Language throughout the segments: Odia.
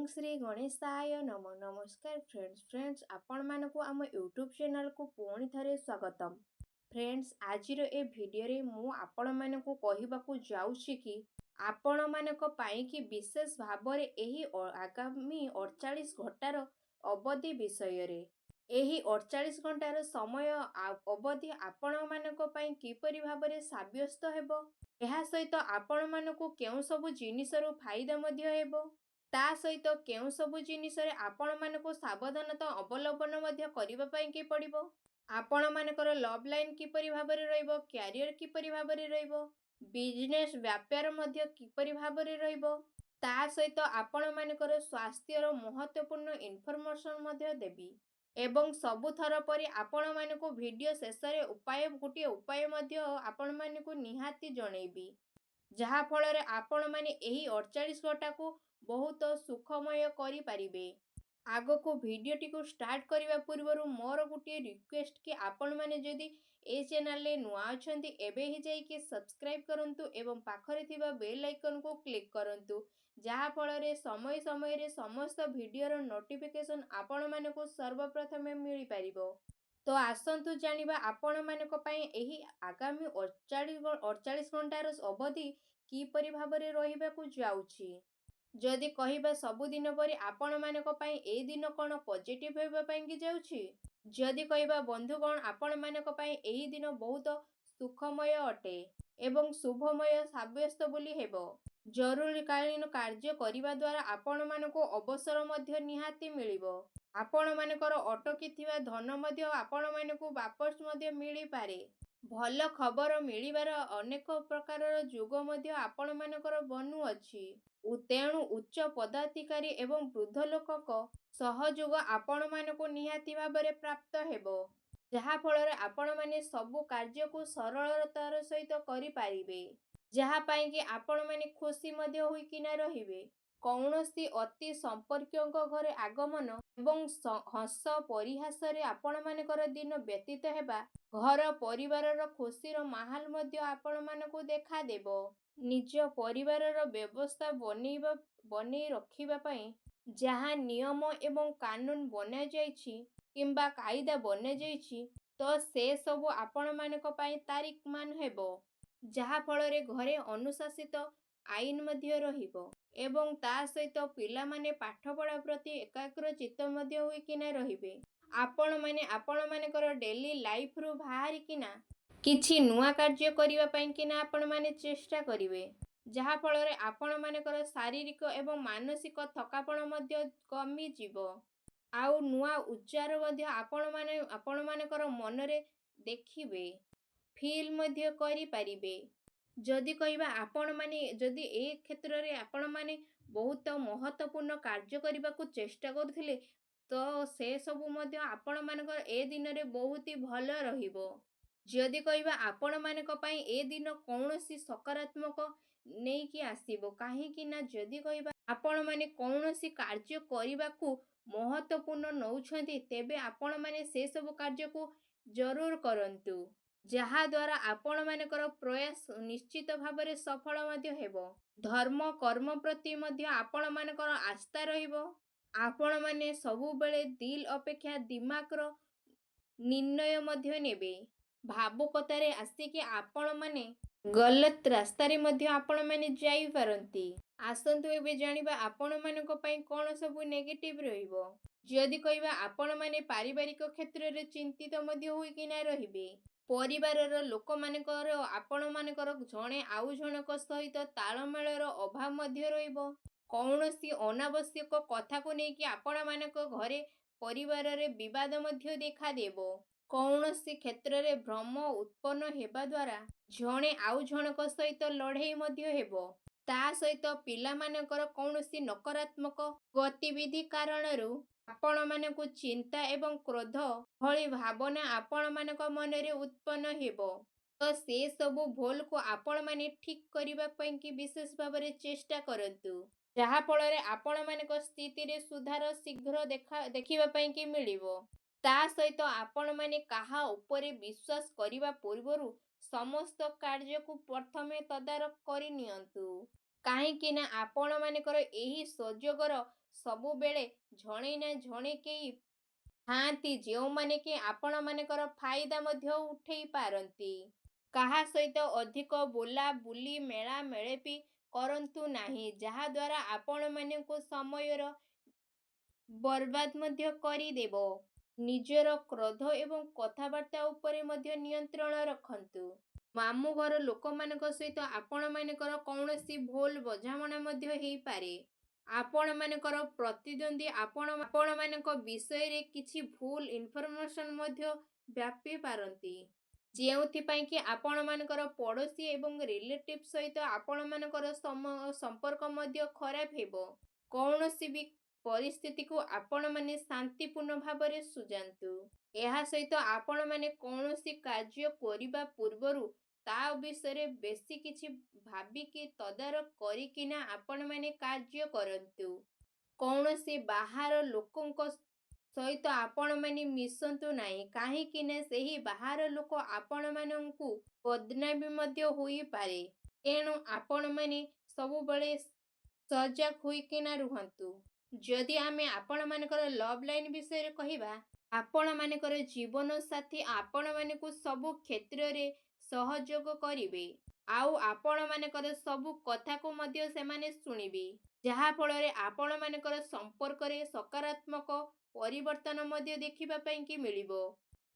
ओम श्री गणेशाय नम नमस्कार फ्रेंड्स आपण मानकु आम यूट्यूब चैनल को पुणी थरे स्वागतम। फ्रेंड्स आजिर ए भिडियो रे मु आपण मानकु कहिबाकु जाउछि कि आपण मानक पाई कि विशेष भाबरे एही आगामी 48 घंटार अवधि विषय रे एही 48 घंटार समय अवधि आपण मानक पाई किपरि भाबरे साब्यस्त हेबो एहा सहित आपण मानकु केउ सब जिनिसरो फायदा मध्य हेबो ता सहित केउ सबु जिनिसरे आपण मानको सावधानता अवलंबन मध्य करिबा पई कि पड़िबो आपण मानकर लव लाइन किपरि भाबरे रहइबो कैरियर किपरि भाबरे रहइबो बिजनेस व्यापार मध्य किपरि भाबरे रहइबो ता सहित आपण मानकर स्वास्थ्यर महत्वपूर्ण इन्फॉर्मेशन मध्य देबी एवं सबु थर परि आपण मानको वीडियो शेष रे उपाय गुटी उपाय मध्य आपण मानको निहाती जणैबी जहा फल रे आपण माने एही 48 घंटा को बहुत सुखमय करि पारिबे। आगो को वीडियो टी को स्टार्ट करबा पूर्व मोर गुटे रिक्वेस्ट कि आपण माने जदि ए चैनल रे नुआ अछंती एबे ही जाई कि सब्सक्राइब करंतु एवं पाखरे थिबा बेल आइकन को क्लिक करंतु जहा फल रे समय समय रे समस्त वीडियो रो नोटिफिकेशन आपण माने को सर्वप्रथम मिली पारिबो। तो आसंतु जानिबा आपण मानक पई एही आगामी 48 घंटार अवधि किपरि भाबरे रहिबाकु जाउछि। जदि कहिबा सबुदिन परि आपण मानक पई ए दिन कोन पॉजिटिव हेबा पई कि जाउछि जदि कहिबा बंधुगण आपण मानक पई एही दिन बहुत सुखमय अटे एवं शुभमय साब्यस्त बोली हेबो जरूरीकालीन कार्य करिबा द्वारा आपण मानको अवसर मध्य निहाती मिलिबो आपण मानकर अटकी धन मध्य आपण मानकु वापस मध्य मिली पारे भल खबर मिलिबार अनेक प्रकार जुग मध्य आपण मानकर बनू अछि तेणु उच्च पदाधिकारी एवं वृद्ध लोकक सहयोग आपण मानकु निहाती भाबरे प्राप्त हेबो जहा फल रे आपण माने सबु कार्य को सरलतार सहित करि पारिबे जहा पाई कि आपण माने खुशी मध्य होई किना रहिबे कौनसी अति संपर्कक घरे आगमन एवं हस परिहास रे आपण मानकर दिन व्यतीत हेबा घर परिवार रो खुशी रो माहौल मध्य आपण मानकु देखा देबो निज परिवार रो व्यवस्था बनै रखिबा पई जहा नियम एवं कानून बना जाइछि किंबा कायदा बना जाइछि तो से सब आपण मानक पई तारीख मान हेबो जहा फल रे घरे अनुशासित आईन मध्य रहिबो एवं ता सहित पिला माने पाठ पढ़ा प्रति एकाग्र चित्त मध्य होई किना रहिबे आपण मानकर डेली लाइफ रु बाहरी किना किछि नुआ कार्य करिवा पई किना आपण माने चेष्टा करिवे जहा फल रे आपण मानकर शारीरिक एवं मानसिक थकापन मध्य कमी जीवो आउ नुआ उच्चार मध्य आपण मानकर मन रे देखिबे फील मध्य करि पारिबे जदि कहिबा आपण माने जदि ए क्षेत्र रे आपण माने बहुत महत्वपूर्ण कार्य करबा को चेष्टा करथिले तो से सब मध्य आपण मानकर ए दिन रे बहुत ही भल रहिबो जदि कहिबा आपण मानक पई ए दिन कौनसी सकारात्मक नेई कि आसीबो काहे कि ना जदि कहिबा आपण माने कौनसी कार्य करबा को महत्वपूर्ण नउछंती तेबे आपण माने से सब कार्य को जरूर करंतु जहा द्वारा आपण मानकर प्रयास निश्चित भाबरे सफल मध्य हेबो धर्म कर्म प्रति मध्य आपण मानकर आस्था रहिबो आपण माने सबु बेले दिल अपेक्षा दिमाग रो निर्णय मध्य नेबे भावुकतारे आसिकी आपण माने गलत रास्ता रे मध्य आपण माने जाई पारंती आसंतु एबे जानिबा आपण मानक पई कोन सब नेगेटिव रहिबो जदि कहिबा आपण माने पारिवारिक क्षेत्र रे चिंतित मध्य होई किना रहिबे परिवारर लोक मानकर आपण मानकर जणे आउ जनक सहित तालमेल रो अभाव मध्य रहिबो कौनसी अनावश्यक कथा को नै कि आपण मानक घरे परिवार रे विवाद मध्य देखा देबो कौनसी क्षेत्र रे भ्रम उत्पन्न हेबा द्वारा जणे आउ जनक सहित लड़ाई मध्य हेबो ता सहित पिला मानकर कौनसी नकारात्मक गतिविधि कारणरू आपण मानकु चिंता एवं क्रोध भली भावना आपण मानक मन रे उत्पन्न हेबो तो से सबु भूल को आपण माने ठीक करिबा पई कि विशेष भाबरे चेष्टा करंतु जहा फल रे आपण मानक स्थिति रे सुधार शीघ्र देखिबा पई कि मिलिबो ता सहित आपण माने काहा उपरे विश्वास करिबा पूर्वरु समस्त कार्य को प्रथमे तदारक करि नियंतु କାହିଁକି ନା ଆପଣମାନଙ୍କର ଏହି ସୁଯୋଗର ସବୁବେଳେ ଜଣେ ନା ଜଣେ କେହି ଥାଆନ୍ତି ଯେଉଁମାନେ କି ଆପଣମାନଙ୍କର ଫାଇଦା ମଧ୍ୟ ଉଠେଇ ପାରନ୍ତି। କାହା ସହିତ ଅଧିକ ବୁଲାବୁଲି ମେଳା ମେଳେପି କରନ୍ତୁ ନାହିଁ, ଯାହାଦ୍ୱାରା ଆପଣମାନଙ୍କୁ ସମୟର ବର୍ବାଦ ମଧ୍ୟ କରିଦେବ। ନିଜର କ୍ରୋଧ ଏବଂ କଥାବାର୍ତ୍ତା ଉପରେ ମଧ୍ୟ ନିୟନ୍ତ୍ରଣ ରଖନ୍ତୁ। ମାମୁଁ ଘର ଲୋକମାନଙ୍କ ସହିତ ଆପଣମାନଙ୍କର କୌଣସି ଭୁଲ ବୁଝାମଣା ମଧ୍ୟ ହେଇପାରେ। ଆପଣମାନଙ୍କର ପ୍ରତିଦ୍ୱନ୍ଦ୍ୱୀ ଆପଣମାନଙ୍କ ବିଷୟରେ କିଛି ଭୁଲ ଇନଫର୍ମେସନ୍ ମଧ୍ୟ ବ୍ୟାପି ପାରନ୍ତି, ଯେଉଁଥିପାଇଁ କି ଆପଣମାନଙ୍କର ପଡ଼ୋଶୀ ଏବଂ ରିଲେଟିଭ୍ ସହିତ ଆପଣମାନଙ୍କର ସମ୍ପର୍କ ମଧ୍ୟ ଖରାପ ହେବ। କୌଣସି ବି ପରିସ୍ଥିତିକୁ ଆପଣମାନେ ଶାନ୍ତିପୂର୍ଣ୍ଣ ଭାବରେ ସୁଝାନ୍ତୁ। ଏହା ସହିତ ଆପଣମାନେ କୌଣସି କାର୍ଯ୍ୟ କରିବା ପୂର୍ବରୁ ତା ବିଷୟରେ ବେଶୀ କିଛି ଭାବିକି ତଦାରଖ କରିକିନା ଆପଣମାନେ କାର୍ଯ୍ୟ କରନ୍ତୁ। କୌଣସି ବାହାର ଲୋକଙ୍କ ସହିତ ଆପଣମାନେ ମିଶନ୍ତୁ ନାହିଁ, କାହିଁକି ନା ସେହି ବାହାର ଲୋକ ଆପଣମାନଙ୍କୁ ବଦନାମୀ ମଧ୍ୟ ହୋଇପାରେ। ତେଣୁ ଆପଣମାନେ ସବୁବେଳେ ସଜାଗ ହୋଇକିନା ରୁହନ୍ତୁ। ଯଦି ଆମେ ଆପଣମାନଙ୍କର ଲଭ୍ ଲାଇନ୍ ବିଷୟରେ କହିବା, ଆପଣମାନଙ୍କର ଜୀବନ ସାଥୀ ଆପଣମାନଙ୍କୁ ସବୁ କ୍ଷେତ୍ରରେ ସହଯୋଗ କରିବେ। ଆଉ ଆପଣମାନଙ୍କର ସବୁ କଥାକୁ ମଧ୍ୟ ସେମାନେ ଶୁଣିବେ, ଯାହାଫଳରେ ଆପଣମାନଙ୍କର ସମ୍ପର୍କରେ ସକାରାତ୍ମକ ପରିବର୍ତ୍ତନ ମଧ୍ୟ ଦେଖିବା ପାଇଁକି ମିଳିବ।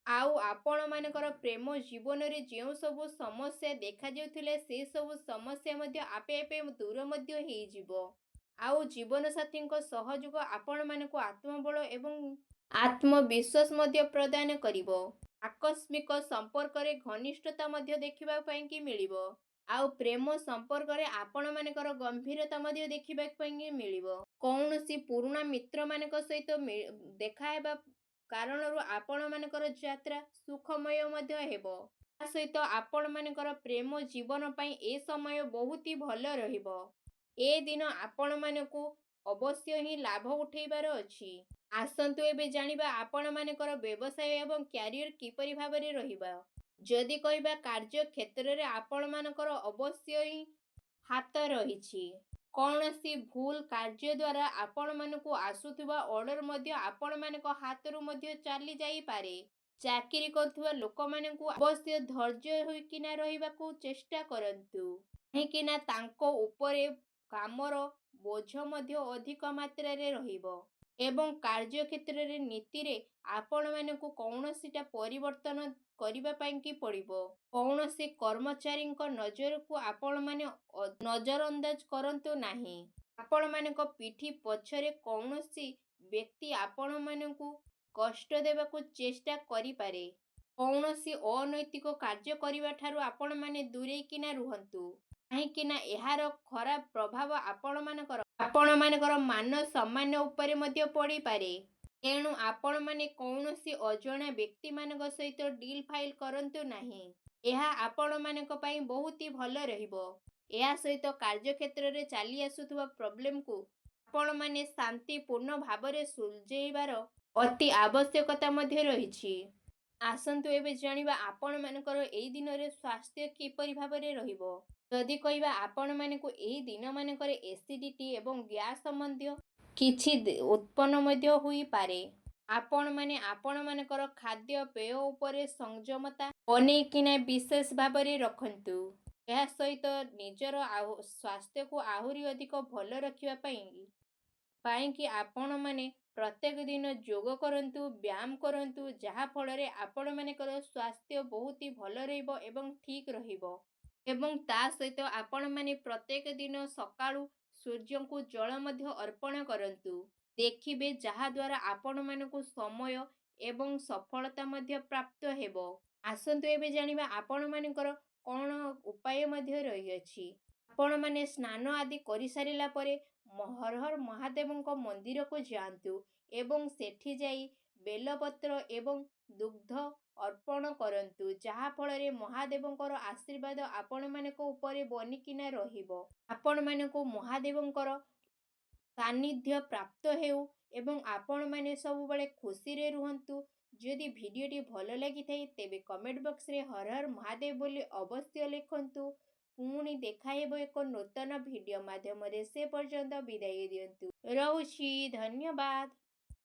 ଆଉ ଆପଣମାନଙ୍କର ପ୍ରେମ ଜୀବନରେ ଯେଉଁ ସବୁ ସମସ୍ୟା ଦେଖାଯାଉଥିଲା, ସେସବୁ ସମସ୍ୟା ମଧ୍ୟ ଆପେ ଆପେ ଦୂର ମଧ୍ୟ ହେଇଯିବ। ଆଉ ଜୀବନସାଥୀଙ୍କ ସହଯୋଗ ଆପଣମାନଙ୍କୁ ଆତ୍ମବଳ ଏବଂ ଆତ୍ମବିଶ୍ୱାସ ମଧ୍ୟ ପ୍ରଦାନ କରିବ। ଆକସ୍ମିକ ସମ୍ପର୍କରେ ଘନିଷ୍ଠତା ମଧ୍ୟ ଦେଖିବା ପାଇଁକି ମିଳିବ। ଆଉ ପ୍ରେମ ସମ୍ପର୍କରେ ଆପଣମାନଙ୍କର ଗମ୍ଭୀରତା ମଧ୍ୟ ଦେଖିବା ପାଇଁକି ମିଳିବ। କୌଣସି ପୁରୁଣା ମିତ୍ରମାନଙ୍କ ସହିତ ଦେଖାହେବା କାରଣରୁ ଆପଣମାନଙ୍କର ଯାତ୍ରା ସୁଖମୟ ମଧ୍ୟ ହେବ। ତା ସହିତ ଆପଣମାନଙ୍କର ପ୍ରେମ ଜୀବନ ପାଇଁ ଏ ସମୟ ବହୁତ ଭଲ ରହିବ। ଏ ଦିନ ଆପଣମାନଙ୍କୁ ଅବଶ୍ୟ ହିଁ ଲାଭ ଉଠେଇବାର ଅଛି। ଆସନ୍ତୁ ଏବେ ଜାଣିବା ଆପଣମାନଙ୍କର ବ୍ୟବସାୟ ଏବଂ କ୍ୟାରିୟର କିପରି ଭାବରେ ରହିବ। ଯଦି କହିବା କାର୍ଯ୍ୟ କ୍ଷେତ୍ରରେ ଆପଣମାନଙ୍କର ଅବଶ୍ୟ ହିଁ ହାତ ରହିଛି। କୌଣସି ଭୁଲ କାର୍ଯ୍ୟ ଦ୍ୱାରା ଆପଣମାନଙ୍କୁ ଆସୁଥିବା ଅର୍ଡର ମଧ୍ୟ ଆପଣମାନଙ୍କ ହାତରୁ ମଧ୍ୟ ଚାଲି ଯାଇପାରେ। ଚାକିରି କରୁଥିବା ଲୋକମାନଙ୍କୁ ଅବଶ୍ୟ ଧୈର୍ଯ୍ୟ ହୋଇକିନା ରହିବାକୁ ଚେଷ୍ଟା କରନ୍ତୁ, କାହିଁକି ନା ତାଙ୍କ ଉପରେ କାମର ବୋଝ ମଧ୍ୟ ଅଧିକ ମାତ୍ରାରେ ରହିବ। ଏବଂ କାର୍ଯ୍ୟକ୍ଷେତ୍ରରେ ନୀତିରେ ଆପଣମାନଙ୍କୁ କୌଣସିଟା ପରିବର୍ତ୍ତନ କରିବା ପାଇଁକି ପଡ଼ିବ। କୌଣସି କର୍ମଚାରୀଙ୍କ ନଜରକୁ ଆପଣମାନେ ନଜରଅନ୍ଦାଜ କରନ୍ତୁ ନାହିଁ। ଆପଣମାନଙ୍କ ପିଠି ପଛରେ କୌଣସି ବ୍ୟକ୍ତି ଆପଣମାନଙ୍କୁ କଷ୍ଟ ଦେବାକୁ ଚେଷ୍ଟା କରିପାରେ। କୌଣସି ଅନୈତିକ କାର୍ଯ୍ୟ କରିବା ଠାରୁ ଆପଣମାନେ ଦୂରେଇକିନା ରୁହନ୍ତୁ, କାହିଁକି ନା ଏହାର ଖରାପ ପ୍ରଭାବ ଆପଣମାନଙ୍କର ମାନ ସମ୍ମାନ ଉପରେ ମଧ୍ୟ ପଡ଼ିପାରେ। ତେଣୁ ଆପଣମାନେ କୌଣସି ଅଜଣା ବ୍ୟକ୍ତିମାନଙ୍କ ସହିତ ଡିଲ୍ ଫାଇଲ୍ କରନ୍ତୁ ନାହିଁ। ଏହା ଆପଣମାନଙ୍କ ପାଇଁ ବହୁତ ଭଲ ରହିବ। ଏହା ସହିତ କାର୍ଯ୍ୟକ୍ଷେତ୍ରରେ ଚାଲି ଆସୁଥିବା ପ୍ରୋବ୍ଲେମକୁ ଆପଣମାନେ ଶାନ୍ତିପୂର୍ଣ୍ଣ ଭାବରେ ସୁଲଝେଇବାର ଅତି ଆବଶ୍ୟକତା ମଧ୍ୟ ରହିଛି। ଆସନ୍ତୁ ଏବେ ଜାଣିବା ଆପଣମାନଙ୍କର ଏହି ଦିନରେ ସ୍ୱାସ୍ଥ୍ୟ କିପରି ଭାବରେ ରହିବ। ଯଦି କହିବା ଆପଣମାନଙ୍କୁ ଏହି ଦିନମାନଙ୍କରେ ଏସିଡିଟି ଏବଂ ଗ୍ୟାସ୍ ସମ୍ବନ୍ଧୀୟ କିଛି ଉତ୍ପନ୍ନ ମଧ୍ୟ ହୋଇପାରେ। ଆପଣମାନେ ଆପଣମାନଙ୍କର ଖାଦ୍ୟପେୟ ଉପରେ ସଂଯମତା ବନେଇକିନା ବିଶେଷ ଭାବରେ ରଖନ୍ତୁ। ଏହା ସହିତ ନିଜର ସ୍ୱାସ୍ଥ୍ୟକୁ ଆହୁରି ଅଧିକ ଭଲ ରଖିବା ପାଇଁକି ଆପଣମାନେ ପ୍ରତ୍ୟେକ ଦିନ ଯୋଗ କରନ୍ତୁ, ବ୍ୟାୟାମ କରନ୍ତୁ, ଯାହାଫଳରେ ଆପଣମାନଙ୍କର ସ୍ୱାସ୍ଥ୍ୟ ବହୁତ ଭଲ ରହିବ ଏବଂ ଠିକ୍ ରହିବ। ଏବଂ ତା ସହିତ ଆପଣମାନେ ପ୍ରତ୍ୟେକ ଦିନ ସକାଳୁ ସୂର୍ଯ୍ୟଙ୍କୁ ଜଳ ମଧ୍ୟ ଅର୍ପଣ କରନ୍ତୁ। ଦେଖିବେ ଯାହାଦ୍ୱାରା ଆପଣମାନଙ୍କୁ ସମୟ ଏବଂ ସଫଳତା ମଧ୍ୟ ପ୍ରାପ୍ତ ହେବ। ଆସନ୍ତୁ ଏବେ ଜାଣିବା ଆପଣମାନଙ୍କର କ'ଣ ଉପାୟ ମଧ୍ୟ ରହିଅଛି। ଆପଣମାନେ ସ୍ନାନ ଆଦି କରିସାରିଲା ପରେ ହର ହର ମହାଦେବଙ୍କ ମନ୍ଦିରକୁ ଯାଆନ୍ତୁ ଏବଂ ସେଠି ଯାଇ ବେଲପତ୍ର ଏବଂ ଦୁଗ୍ଧ ଅର୍ପଣ କରନ୍ତୁ, ଯାହାଫଳରେ ମହାଦେବଙ୍କର ଆଶୀର୍ବାଦ ଆପଣମାନଙ୍କ ଉପରେ ବନିକିନା ରହିବ। ଆପଣମାନଙ୍କୁ ମହାଦେବଙ୍କର ସାନ୍ନିଧ୍ୟ ପ୍ରାପ୍ତ ହେଉ ଏବଂ ଆପଣମାନେ ସବୁବେଳେ ଖୁସିରେ ରୁହନ୍ତୁ। ଯଦି ଭିଡ଼ିଓଟି ଭଲ ଲାଗିଥାଏ ତେବେ କମେଣ୍ଟ ବକ୍ସରେ ହର ହର ମହାଦେବ ବୋଲି ଅବଶ୍ୟ ଲେଖନ୍ତୁ। ପୁଣି ଦେଖାହେବ ଏକ ନୂତନ ଭିଡ଼ିଓ ମାଧ୍ୟମରେ। ସେ ପର୍ଯ୍ୟନ୍ତ ବିଦାୟ ଦିଅନ୍ତୁ। ରହୁଛି। ଧନ୍ୟବାଦ।